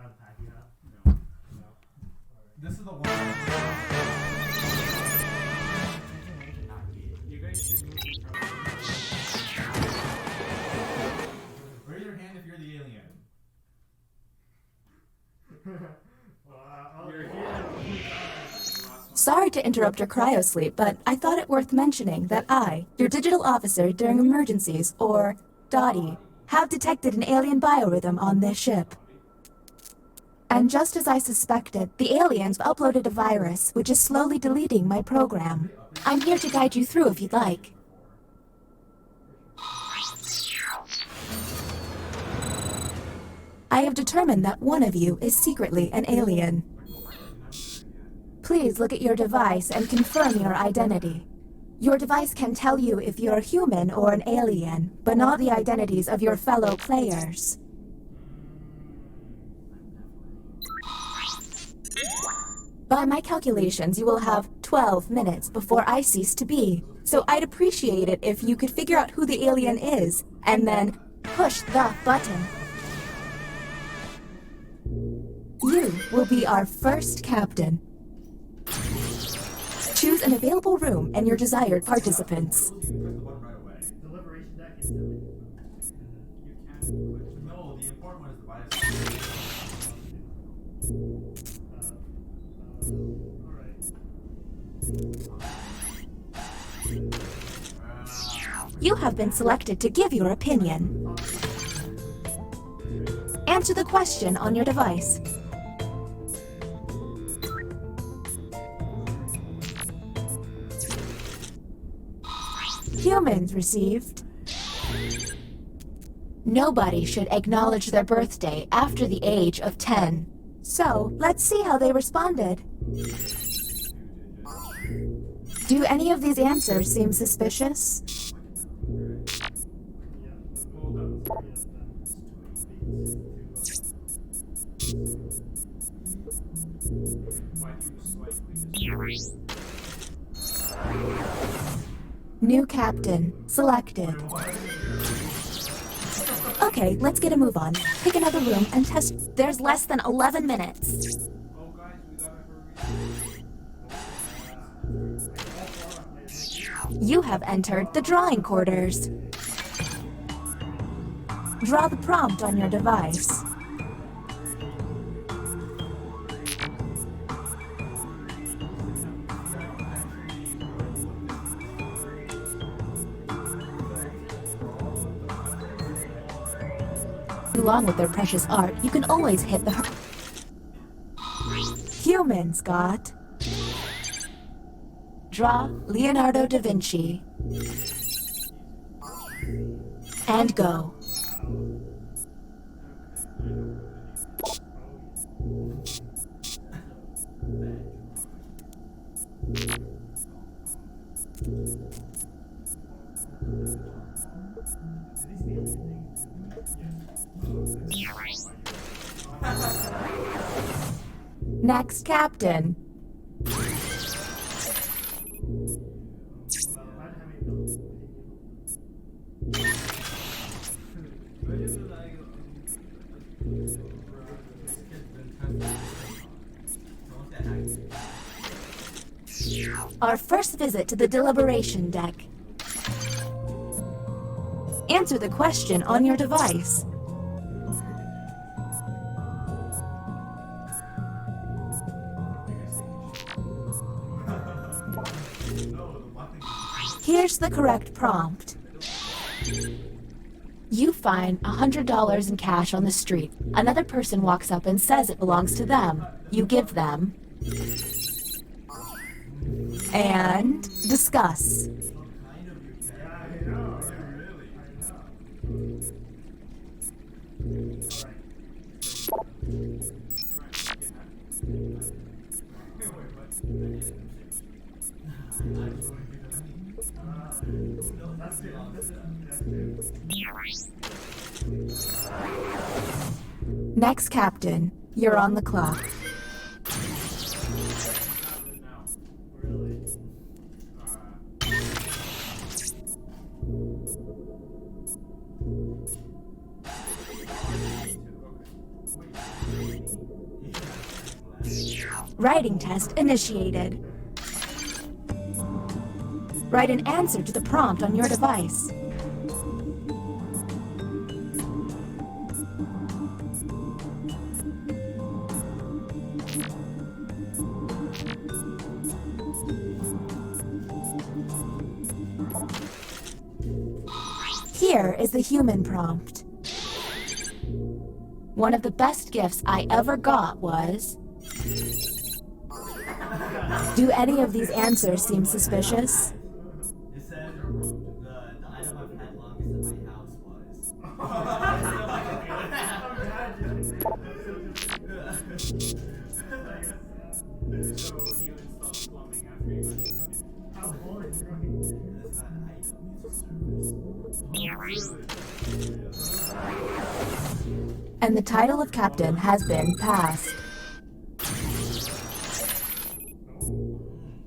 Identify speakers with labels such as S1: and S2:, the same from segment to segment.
S1: No.
S2: This is the one.
S1: You guys should move each other.
S2: Raise your hand if you're the alien.
S1: You're here.
S3: Sorry to interrupt your cryosleep, but I thought it worth mentioning that I, your digital officer during emergencies, or Dottie, have detected an alien biorhythm on this ship. And just as I suspected, the aliens uploaded a virus which is slowly deleting my program. I'm here to guide you through if you'd like. I have determined that one of you is secretly an alien. Please look at your device and confirm your identity. Your device can tell you if you're a human or an alien, but not the identities of your fellow players. By my calculations, you will have 12 minutes before I cease to be. So I'd appreciate it if you could figure out who the alien is, and then push the button. You will be our first captain. Choose an available room and your desired participants.
S2: Press the button right away.
S4: Deliberation deck is silly.
S1: You can't click.
S2: No, the important one is the bias.
S4: Alright.
S3: You have been selected to give your opinion. Answer the question on your device. Humans received. Nobody should acknowledge their birthday after the age of 10. So, let's see how they responded. Do any of these answers seem suspicious?
S1: Hold up. Why do you slightly?
S3: New captain selected. Okay, let's get a move on. Pick another room and test. There's less than 11 minutes.
S1: Oh, guys, we gotta hurry.
S3: You have entered the drawing quarters. Draw the prompt on your device. Along with their precious art, you can always hit the humans got. Draw Leonardo da Vinci. And go. Next captain. Our first visit to the deliberation deck. Answer the question on your device. Here's the correct prompt. You find $100 in cash on the street. Another person walks up and says it belongs to them. You give them. And discuss. Next captain, you're on the clock. Writing test initiated. Write an answer to the prompt on your device. Here is the human prompt. One of the best gifts I ever got was... Do any of these answers seem suspicious?
S2: It said the item I've had longest in my house was.
S1: So you installed plumbing after you got it.
S4: How old is it?
S2: It's not an item, it's a service.
S3: And the title of captain has been passed.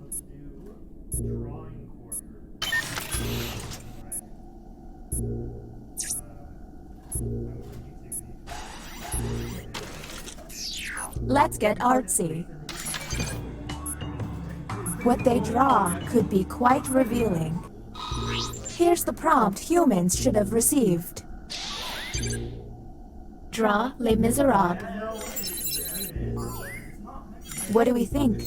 S4: Let's do drawing corner.
S3: Let's get artsy. What they draw could be quite revealing. Here's the prompt humans should have received. Draw Les Miserables. What do we think?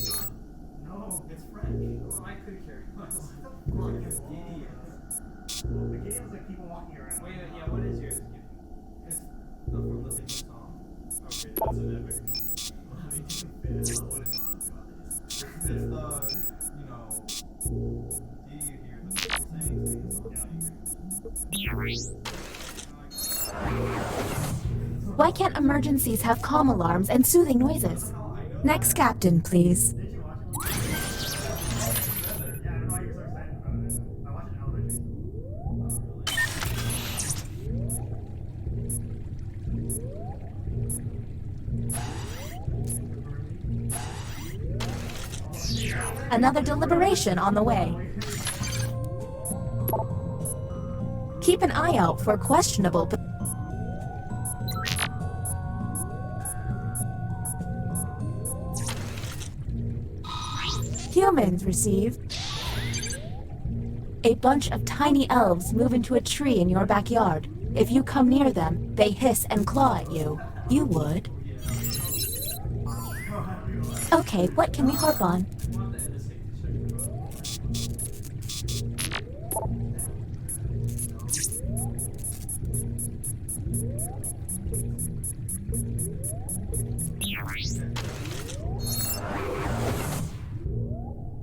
S2: No, it's French.
S1: I could carry clothes.
S2: What the fuck is idiots?
S4: The games like people walking around.
S1: Wait, yeah, what is yours?
S2: It's from the famous song.
S1: Okay, that's an epic.
S2: It's the, you know, do you hear the people saying?
S3: Why can't emergencies have calm alarms and soothing noises? Next captain, please.
S4: Did you watch it? Yeah, I don't know why you're so excited about it. I watched it in elementary school.
S3: Another deliberation on the way. Keep an eye out for questionable... Humans receive... A bunch of tiny elves move into a tree in your backyard. If you come near them, they hiss and claw at you. You would. Okay, what can we harp on?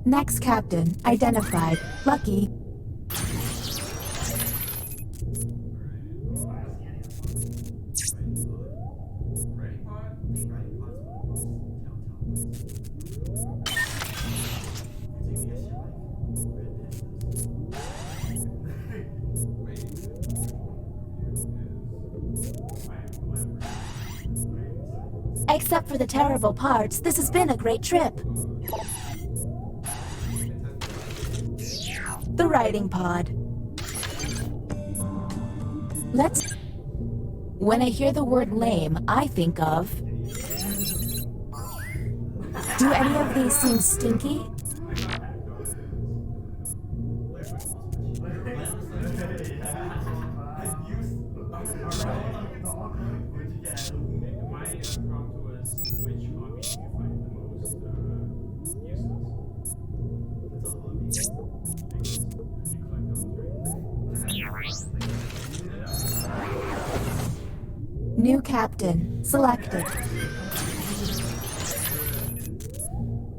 S3: Next captain, identified. Lucky. Except for the terrible parts, this has been a great trip. The writing pod. Let's... When I hear the word lame, I think of... Do any of these seem stinky?
S1: My prompt was, which hobby do you find the most useless?
S2: It's a hobby.
S1: You collect those, right?
S3: New captain, selected.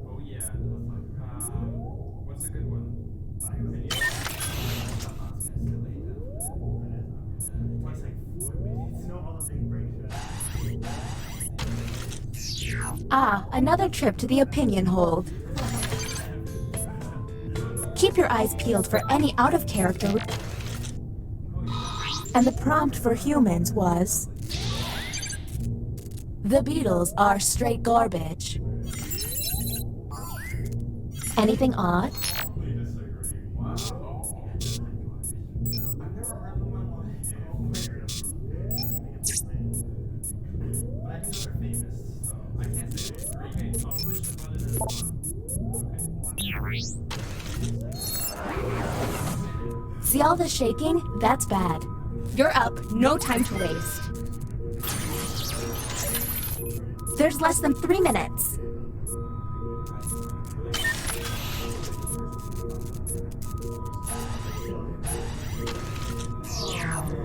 S1: Oh yeah. What's a good one?
S3: Ah, another trip to the opinion hold. Keep your eyes peeled for any out-of-character... And the prompt for humans was... The Beatles are straight garbage. Anything odd?
S2: Wow. I've never heard them in my life. But I think they're famous, so I
S1: I can't say it. Okay, I'll push the button and okay.
S3: See all the shaking? That's bad. You're up. No time to waste. There's less than 3 minutes.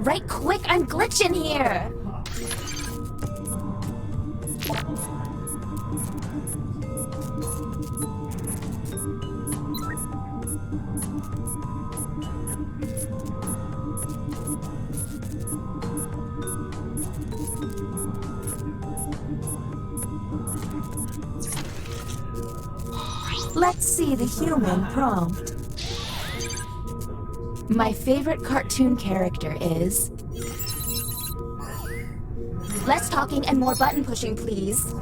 S3: Right quick, I'm glitching here. Let's see the human prompt. My favorite cartoon character is... Less talking and more button pushing, please.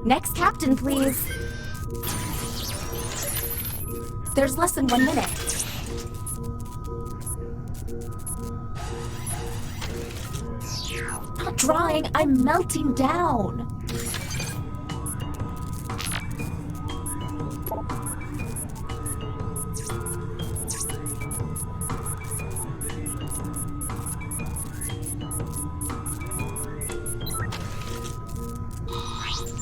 S3: Next captain, please. There's less than 1 minute. Not drawing, I'm melting down.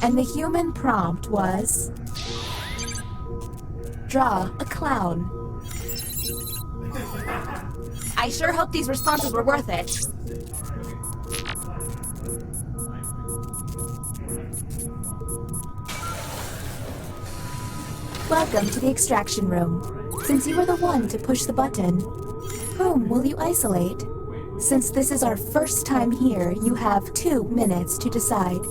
S3: And the human prompt was... Draw a clown. I sure hope these responses were worth it. Welcome to the extraction room. Since you were the one to push the button, whom will you isolate? Since this is our first time here, you have 2 minutes to decide.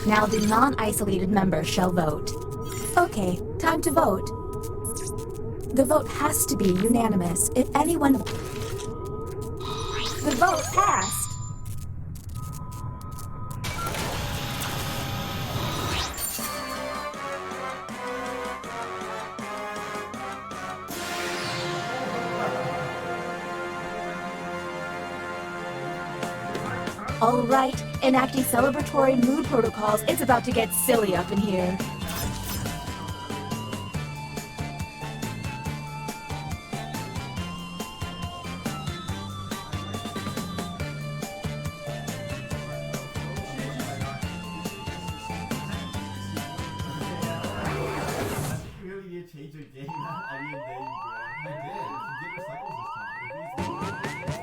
S3: Now the non-isolated member shall vote. Okay, time to vote. The vote has to be unanimous. If anyone... The vote passed! All right, enacting celebratory mood protocols. It's about to get silly up in here.
S2: Really did change your game. I didn't dare you, bro. I did. You did recycles this time.